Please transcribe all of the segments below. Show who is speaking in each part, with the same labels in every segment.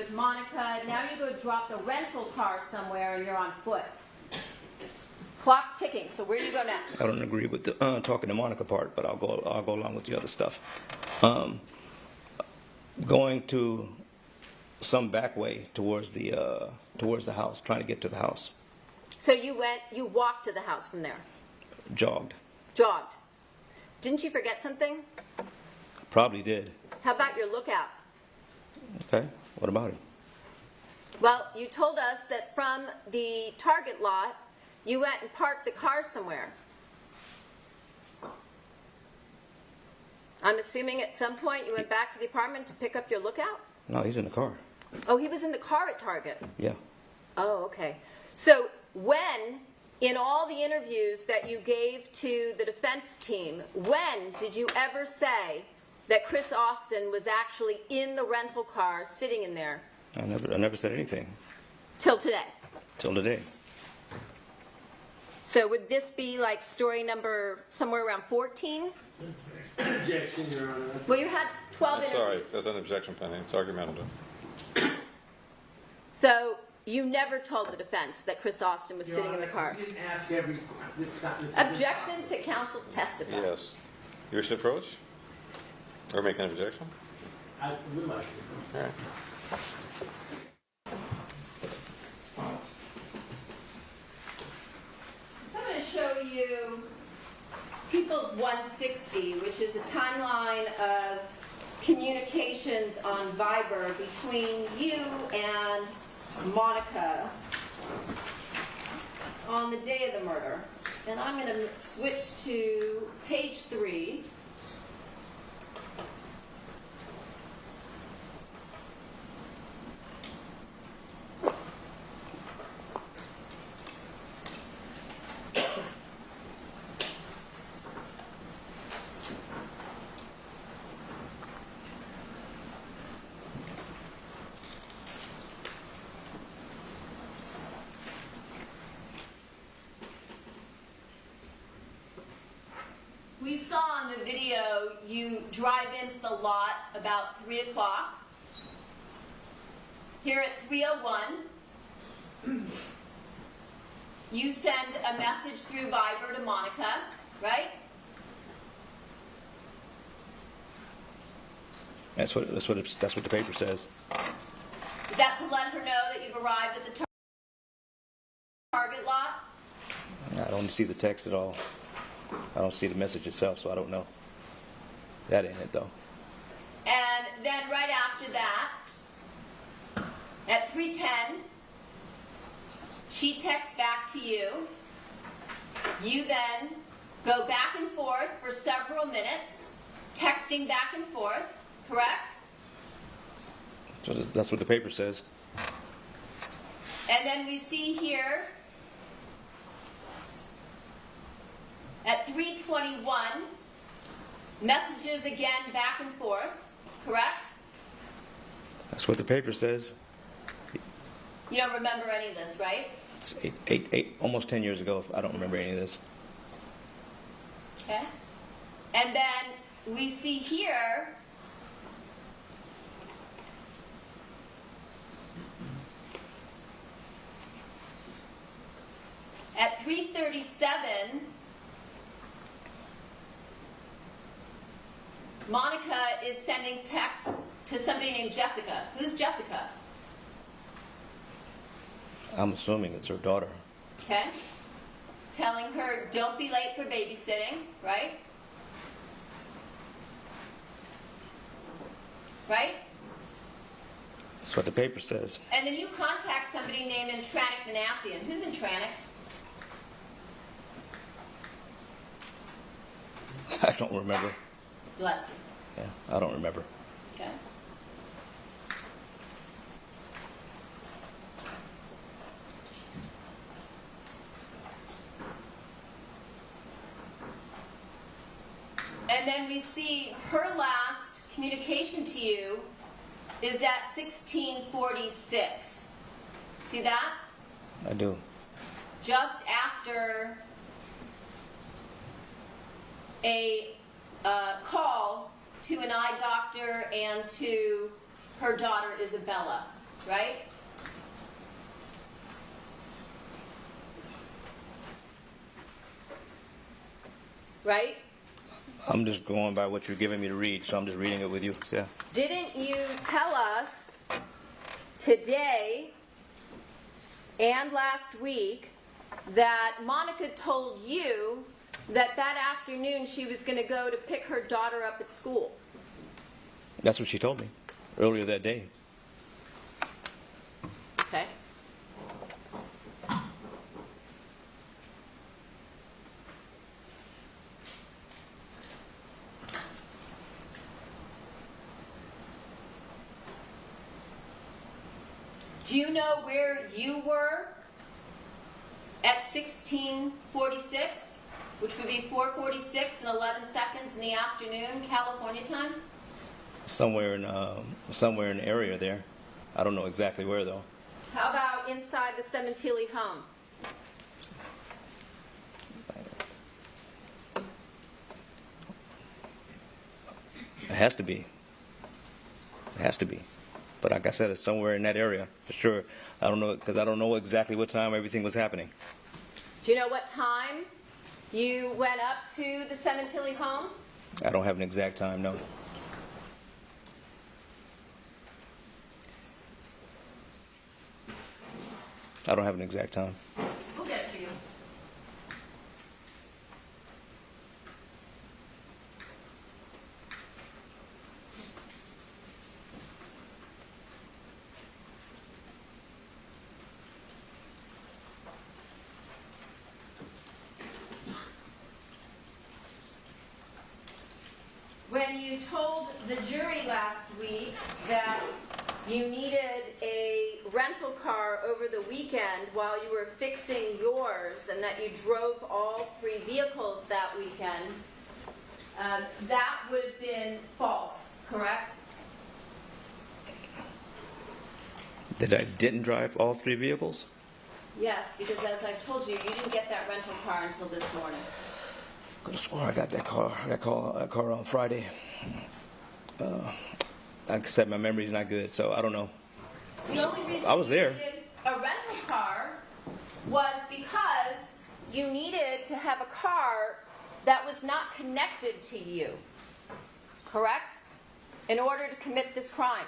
Speaker 1: with Monica. Now you go drop the rental car somewhere and you're on foot. Clock's ticking, so where do you go next?
Speaker 2: I don't agree with the talking to Monica part, but I'll go along with the other stuff. Going to some back way towards the house, trying to get to the house.
Speaker 1: So you walked to the house from there?
Speaker 2: Jogged.
Speaker 1: Jogged. Didn't you forget something?
Speaker 2: Probably did.
Speaker 1: How about your lookout?
Speaker 2: Okay, what about it?
Speaker 1: Well, you told us that from the Target lot, you went and parked the car somewhere. I'm assuming at some point you went back to the apartment to pick up your lookout?
Speaker 2: No, he's in the car.
Speaker 1: Oh, he was in the car at Target?
Speaker 2: Yeah.
Speaker 1: Oh, okay. So when, in all the interviews that you gave to the defense team, when did you ever say that Chris Austin was actually in the rental car sitting in there?
Speaker 2: I never said anything.
Speaker 1: Till today?
Speaker 2: Till today.
Speaker 1: So would this be like story number somewhere around 14?
Speaker 3: Objection, Your Honor.
Speaker 1: Well, you had 12
Speaker 4: That's
Speaker 1: interviews.
Speaker 4: all right. That's an objection pending. It's argumentative.
Speaker 1: So you never told the defense that Chris Austin was sitting in the car?
Speaker 3: You didn't ask every...
Speaker 1: Objection to counsel testify.
Speaker 4: Yes. You wish to approach? Or make an objection?
Speaker 3: I would like to.
Speaker 4: All right.
Speaker 1: So I'm going to show you People's 160, which is a timeline of communications on Viber between you and Monica on the day of the murder. And I'm going to switch to page 3. We saw on the video you drive into the lot about 3 o'clock. Here at 3:01, you send a message through Viber to Monica, right?
Speaker 2: That's what the paper says.
Speaker 1: Is that to let her know that you've arrived at the Target lot?
Speaker 2: I don't see the text at all. I don't see the message itself, so I don't know. That ain't it, though.
Speaker 1: And then right after that, at 3:10, she texts back to you. You then go back and forth for several minutes, texting back and forth, correct?
Speaker 2: So that's what the paper says.
Speaker 1: And then we see here at 3:21, messages again back and forth, correct?
Speaker 2: That's what the paper says.
Speaker 1: You don't remember any of this, right?
Speaker 2: It's almost 10 years ago. I don't remember any of this.
Speaker 1: Okay. And then we see here at 3:37, Monica is sending texts to somebody named Jessica. Who's Jessica?
Speaker 2: I'm assuming it's her daughter.
Speaker 1: Okay. Telling her, don't be late for babysitting, right? Right?
Speaker 2: That's what the paper says.
Speaker 1: And then you contact somebody named Intranic Manassian. Who's Intranic?
Speaker 2: I don't remember.
Speaker 1: Bless you.
Speaker 2: Yeah, I don't remember.
Speaker 1: Okay. And then we see her last communication to you is at 16:46. See that?
Speaker 2: I do.
Speaker 1: Just after a call to an eye doctor and to her daughter Isabella. right? Right?
Speaker 2: I'm just going by what you're giving me to read, so I'm just reading it with you. Yeah.
Speaker 1: Didn't you tell us today and last week that Monica told you that afternoon she was going to go to pick her daughter up at school?
Speaker 2: That's what she told me earlier that day.
Speaker 1: Okay. Do you know where you were at 16:46, which would be 4:46 and 11 seconds in the afternoon, California time?
Speaker 2: Somewhere in the area there. I don't know exactly where though.
Speaker 1: How about inside the Sementilli home?
Speaker 2: It has to be. It has to be. But like I said, it's somewhere in that area for sure. I don't know because I don't know exactly what time everything was happening.
Speaker 1: Do you know what time you went up to the Sementilli home?
Speaker 2: I don't have an exact time, no. I don't have an exact time.
Speaker 1: We'll get it for you. When you told the jury last week that you needed a rental car over the weekend while you were fixing yours and that you drove all 3 vehicles that weekend, that would have been false, correct?
Speaker 2: That I didn't drive all 3 vehicles?
Speaker 1: Yes, because as I told you, you didn't get that rental car until this morning.
Speaker 2: I could have sworn I got that car. I got that car on Friday. Like I said, my memory's not good, so I don't know.
Speaker 1: The only reason
Speaker 2: I was there.
Speaker 1: you needed a rental car was because you needed to have a car that was not connected to you, correct? In order to commit this crime.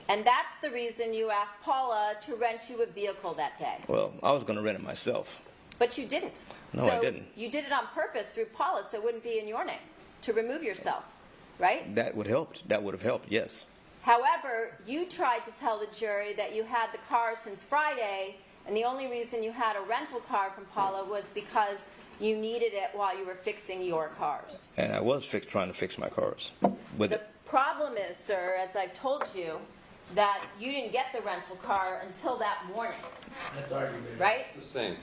Speaker 1: And that's the reason you asked Paula to rent you a vehicle that day.
Speaker 2: Well, I was going to rent it myself.
Speaker 1: But you didn't.
Speaker 2: No,
Speaker 1: so
Speaker 2: I didn't.
Speaker 1: You did it on purpose through Paula so it wouldn't be in your name, to remove yourself, right?
Speaker 2: That would help. That would have helped, yes.
Speaker 1: However, you tried to tell the jury that you had the car since Friday, and the only reason you had a rental car from Paula was because you needed it while you were fixing your cars.
Speaker 2: And I was trying to fix my cars with
Speaker 1: The
Speaker 2: it.
Speaker 1: problem is, sir, as I told you, that you didn't get the rental car until that morning,
Speaker 3: That's argument.
Speaker 1: right?
Speaker 4: Sustained.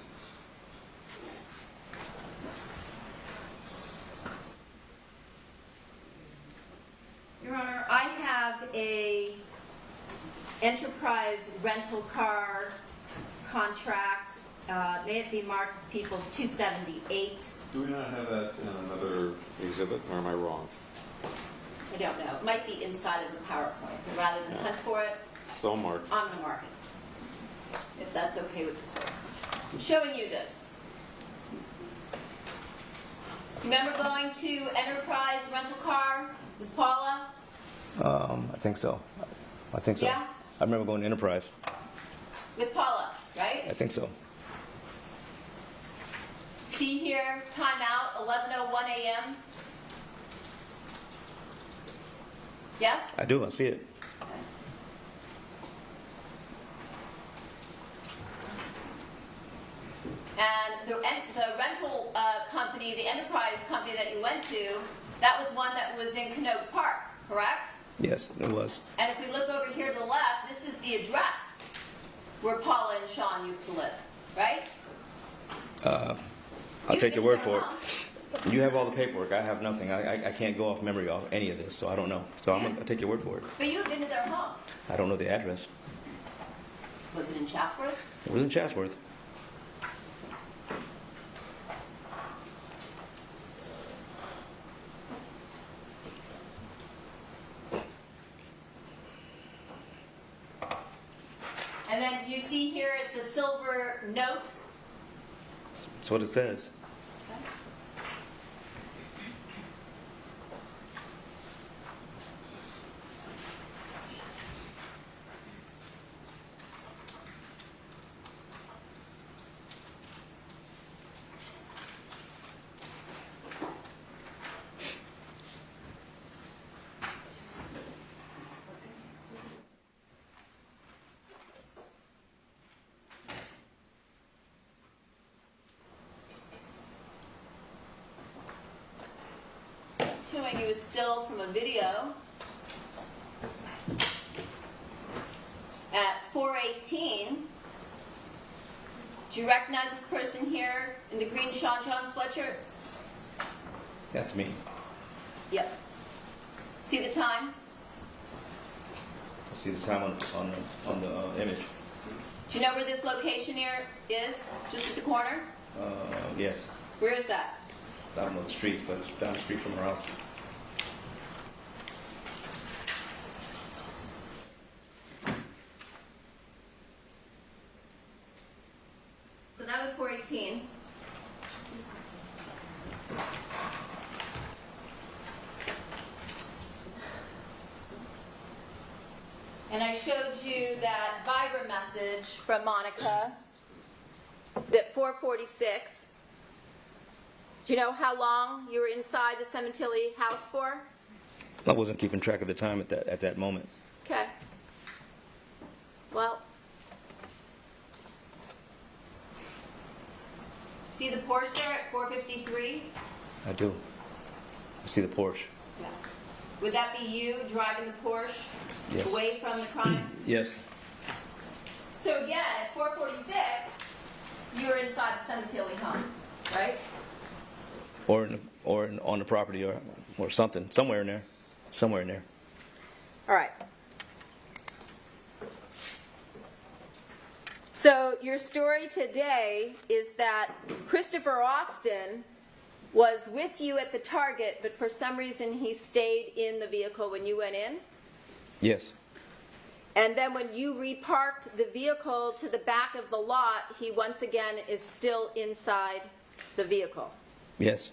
Speaker 1: Your Honor, I have a enterprise rental car contract. May it be marked as People's 278.
Speaker 4: Do we not have that in another exhibit, or am I wrong?
Speaker 1: I don't know. It might be inside of the PowerPoint. But rather than hunt for it,
Speaker 4: So marked.
Speaker 1: I'm going to mark it, if that's okay with the court. I'm showing you this. Remember going to Enterprise Rental Car with Paula?
Speaker 2: I think so. I think so.
Speaker 1: Yeah?
Speaker 2: I remember going to Enterprise.
Speaker 1: With Paula, right?
Speaker 2: I think so.
Speaker 1: See here, timeout, 11:01 a.m. Yes?
Speaker 2: I do. I see it.
Speaker 1: And the rental company, the enterprise company that you went to, that was one that was in Canoga Park, correct?
Speaker 2: Yes, it was.
Speaker 1: And if we look over here to the left, this is the address where Paula and Sean used to live, right?
Speaker 2: I'll take your word for it. You have all the paperwork. I have nothing. I can't go off memory of any of this, so I don't know. So I'm going to take your word for it.
Speaker 1: But you've been to their home.
Speaker 2: I don't know the address.
Speaker 1: Was it in Chatsworth?
Speaker 2: It was in Chatsworth.
Speaker 1: And then do you see here it's a silver note?
Speaker 2: That's what it says.
Speaker 1: Showing you a still from a video at 4:18. Do you recognize this person here in the green Sean John sweatshirt?
Speaker 2: That's me.
Speaker 1: Yep. See the time?
Speaker 2: I see the time on the image.
Speaker 1: Do you know where this location here is? Just at the corner?
Speaker 2: Yes.
Speaker 1: Where is that?
Speaker 2: I don't know the streets, but it's down the street from our house.
Speaker 1: So that was 4:18. And I showed you that Viber message from Monica at 4:46. Do you know how long you were inside the Sementilli house for?
Speaker 2: I wasn't keeping track of the time at that moment.
Speaker 1: Okay. Well, see the Porsche there at 4:53?
Speaker 2: I do. I see the Porsche.
Speaker 1: Yeah. Would that be you driving the Porsche
Speaker 2: Yes.
Speaker 1: away from the crime?
Speaker 2: Yes.
Speaker 1: So again, at 4:46, you were inside the Sementilli home, right?
Speaker 2: Or on the property or something, somewhere in there. Somewhere in there.
Speaker 1: All right. So your story today is that Christopher Austin was with you at the target, but for some reason he stayed in the vehicle when you went in?
Speaker 2: Yes.
Speaker 1: And then when you reparked the vehicle to the back of the lot, he once again is still inside the vehicle?
Speaker 2: Yes.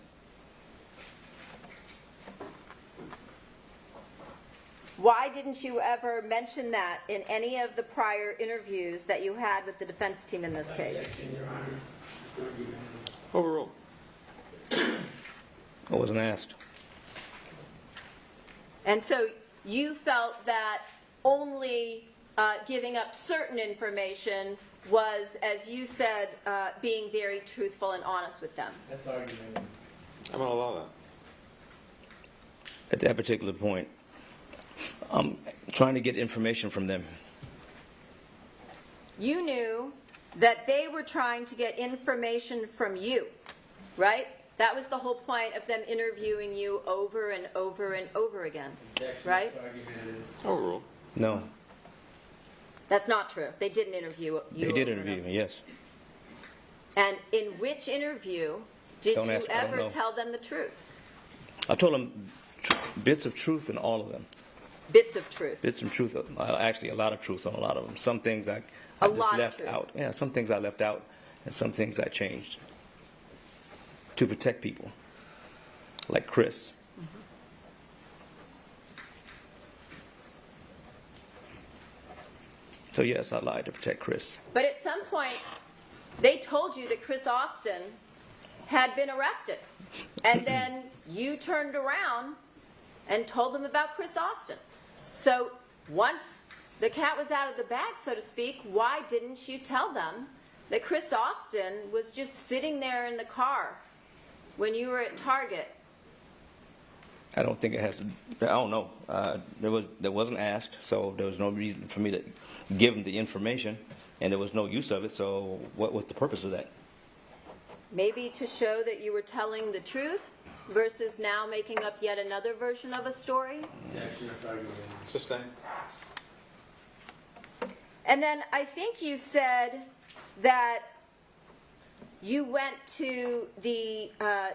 Speaker 1: Why didn't you ever mention that in any of the prior interviews that you had with the defense team in this case?
Speaker 3: Objection, Your Honor.
Speaker 4: Overruled.
Speaker 2: I wasn't asked.
Speaker 1: And so you felt that only giving up certain information was, as you said, being very truthful and honest with them.
Speaker 3: That's argument.
Speaker 4: I'm going to allow that.
Speaker 2: At that particular point, I'm trying to get information from them.
Speaker 1: You knew that they were trying to get information from you, right? That was the whole point of them interviewing you over and over and over again,
Speaker 3: Objection,
Speaker 1: right?
Speaker 3: it's argumentative.
Speaker 4: Overruled.
Speaker 2: No.
Speaker 1: That's not true. They didn't interview you.
Speaker 2: They did
Speaker 1: over and
Speaker 2: interview
Speaker 1: over.
Speaker 2: me, yes.
Speaker 1: And in which interview did
Speaker 2: Don't
Speaker 1: you
Speaker 2: ask, I don't
Speaker 1: ever
Speaker 2: know.
Speaker 1: tell them the truth?
Speaker 2: I told them bits of truth in all of them.
Speaker 1: Bits of truth.
Speaker 2: Bits of truth, actually a lot of truth on a lot of them. Some things I
Speaker 1: A
Speaker 2: just
Speaker 1: lot of
Speaker 2: left
Speaker 1: truth.
Speaker 2: out. Yeah, some things I left out, and some things I changed to protect people, like Chris. So yes, I lied to protect Chris.
Speaker 1: But at some point, they told you that Chris Austin had been arrested. And then you turned around and told them about Chris Austin. So once the cat was out of the bag, so to speak, why didn't you tell them that Chris Austin was just sitting there in the car when you were at Target?
Speaker 2: I don't think it has to. I don't know. There wasn't asked, so there was no reason for me to give them the information, and there was no use of it. So what was the purpose of that?
Speaker 1: Maybe to show that you were telling the truth versus now making up yet another version of a story?
Speaker 3: Objection, it's argumentative.
Speaker 4: Sustained.
Speaker 1: And then I think you said that you went to the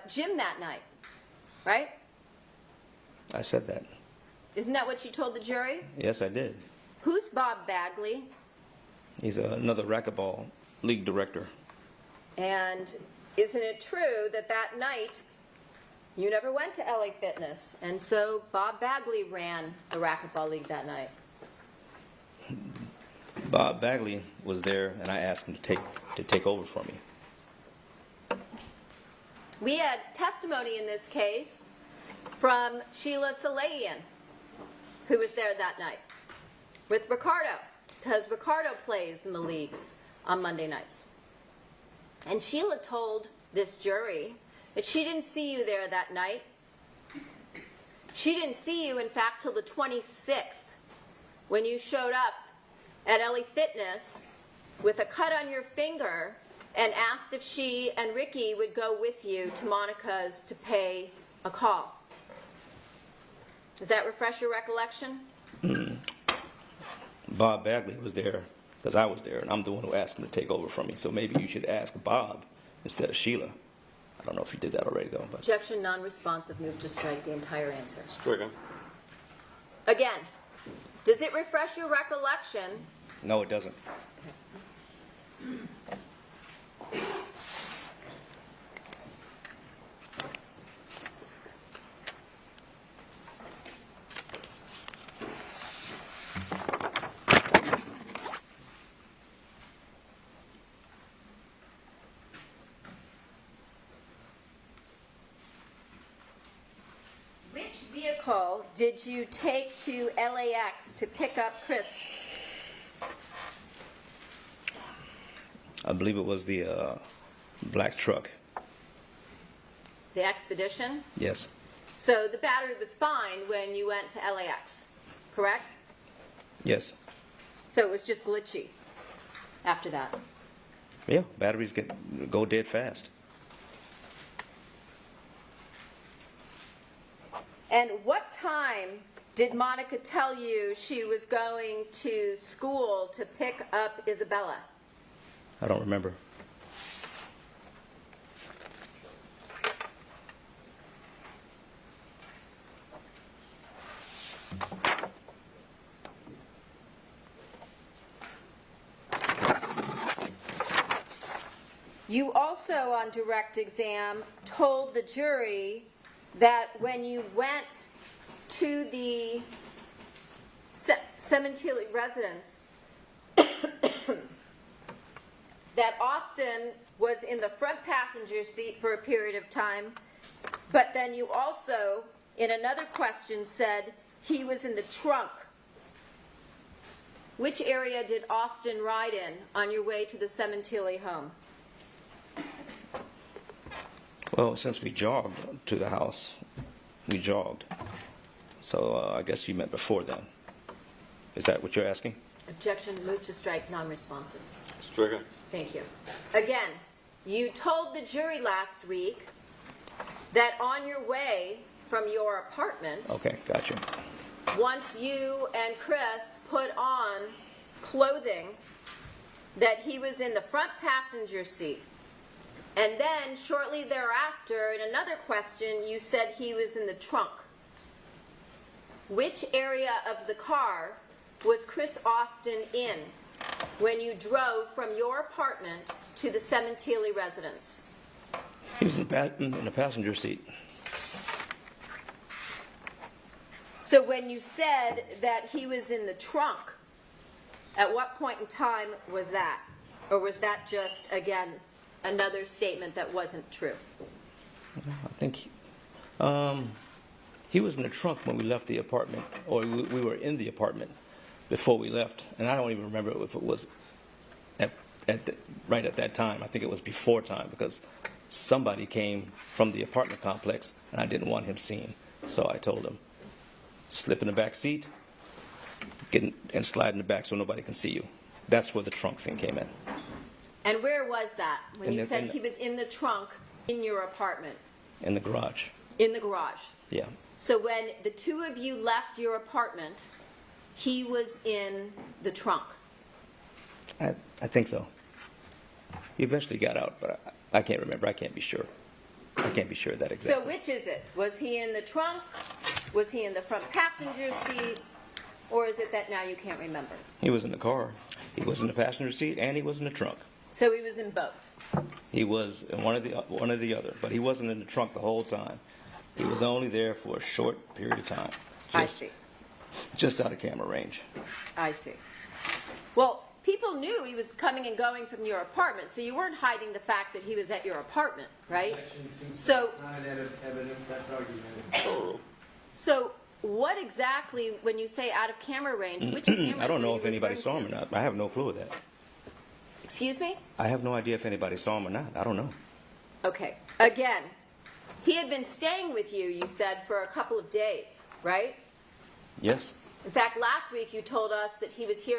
Speaker 1: gym that night, right?
Speaker 2: I said that.
Speaker 1: Isn't that what you told the jury?
Speaker 2: Yes, I did.
Speaker 1: Who's Bob Bagley?
Speaker 2: He's another racquetball league director.
Speaker 1: And isn't it true that that night you never went to LA Fitness? And so Bob Bagley ran the racquetball league that night.
Speaker 2: Bob Bagley was there, and I asked him to take over for me.
Speaker 1: We had testimony in this case from Sheila Salahian, who was there that night, with Ricardo, because Ricardo plays in the leagues on Monday nights. And Sheila told this jury that she didn't see you there that night. She didn't see you, in fact, till the 26th, when you showed up at LA Fitness with a cut on your finger and asked if she and Ricky would go with you to Monica's to pay a call. Does that refresh your recollection?
Speaker 2: Bob Bagley was there because I was there, and I'm the one who asked him to take over from me. So maybe you should ask Bob instead of Sheila. I don't know if you did that already, though. But
Speaker 1: Objection, non-responsive. Move to strike the entire answer.
Speaker 4: Stricken.
Speaker 1: Again, does it refresh your recollection?
Speaker 2: no, it doesn't.
Speaker 1: Which vehicle did you take to LAX to pick up Chris?
Speaker 2: I believe it was the black truck.
Speaker 1: The Expedition?
Speaker 2: Yes.
Speaker 1: So the battery was fine when you went to LAX, correct?
Speaker 2: Yes.
Speaker 1: So it was just glitchy after that.
Speaker 2: Yeah, batteries go dead fast.
Speaker 1: And what time did Monica tell you she was going to school to pick up Isabella?
Speaker 2: I don't remember.
Speaker 1: You also, on direct exam, told the jury that when you went to the Sementilli residence, that Austin was in the front passenger seat for a period of time, but then you also, in another question, said he was in the trunk. Which area did Austin ride in on your way to the Sementilli home?
Speaker 2: Well, since we jogged to the house, we jogged. So I guess you meant before then. Is that what you're asking?
Speaker 1: Objection, move to strike, non-responsive.
Speaker 4: Stricken.
Speaker 1: Thank you. Again, you told the jury last week that on your way from your apartment,
Speaker 2: Okay, gotcha.
Speaker 1: once you and Chris put on clothing, that he was in the front passenger seat. And then, shortly thereafter, in another question, you said he was in the trunk. Which area of the car was Chris Austin in when you drove from your apartment to the Sementilli residence?
Speaker 2: He was in the passenger seat.
Speaker 1: So when you said that he was in the trunk, at what point in time was that? Or was that just, again, another statement that wasn't true?
Speaker 2: I think he was in the trunk when we left the apartment, or we were in the apartment before we left. And I don't even remember if it was right at that time. I think it was before time, because somebody came from the apartment complex, and I didn't want him seen. So I told him, slip in the back seat, and slide in the back so nobody can see you. That's where the trunk thing came in.
Speaker 1: And where was that when you said
Speaker 2: in
Speaker 1: he was in the trunk in your apartment?
Speaker 2: In the garage.
Speaker 1: In the garage.
Speaker 2: Yeah.
Speaker 1: So when the two of you left your apartment, he was in the trunk.
Speaker 2: I think so. He eventually got out, but I can't remember. I can't be sure. I can't be sure of that exactly.
Speaker 1: So which is it? Was he in the trunk? Was he in the front passenger seat? Or is it that now you can't remember?
Speaker 2: He was in the car. He was in the passenger seat and he was in the trunk.
Speaker 1: So he was in both.
Speaker 2: He was in one or the other, but he wasn't in the trunk the whole time. He was only there for a short period of time.
Speaker 1: I see.
Speaker 2: Just out of camera range.
Speaker 1: I see. Well, people knew he was coming and going from your apartment, so you weren't hiding the fact that he was at your apartment, right?
Speaker 3: Actually, seems
Speaker 1: So-
Speaker 3: not an evidence, that's argument.
Speaker 4: Oh,
Speaker 1: So what exactly, when you say out of camera range, which cameras
Speaker 2: I don't
Speaker 1: are
Speaker 2: know
Speaker 1: you
Speaker 2: if anybody
Speaker 1: referring
Speaker 2: saw him or
Speaker 1: to?
Speaker 2: not. I have no clue of that.
Speaker 1: Excuse me?
Speaker 2: I have no idea if anybody saw him or not. I don't know.
Speaker 1: Okay. Again, he had been staying with you, you said, for a couple of days, right?
Speaker 2: Yes.
Speaker 1: In fact, last week you told us that he was here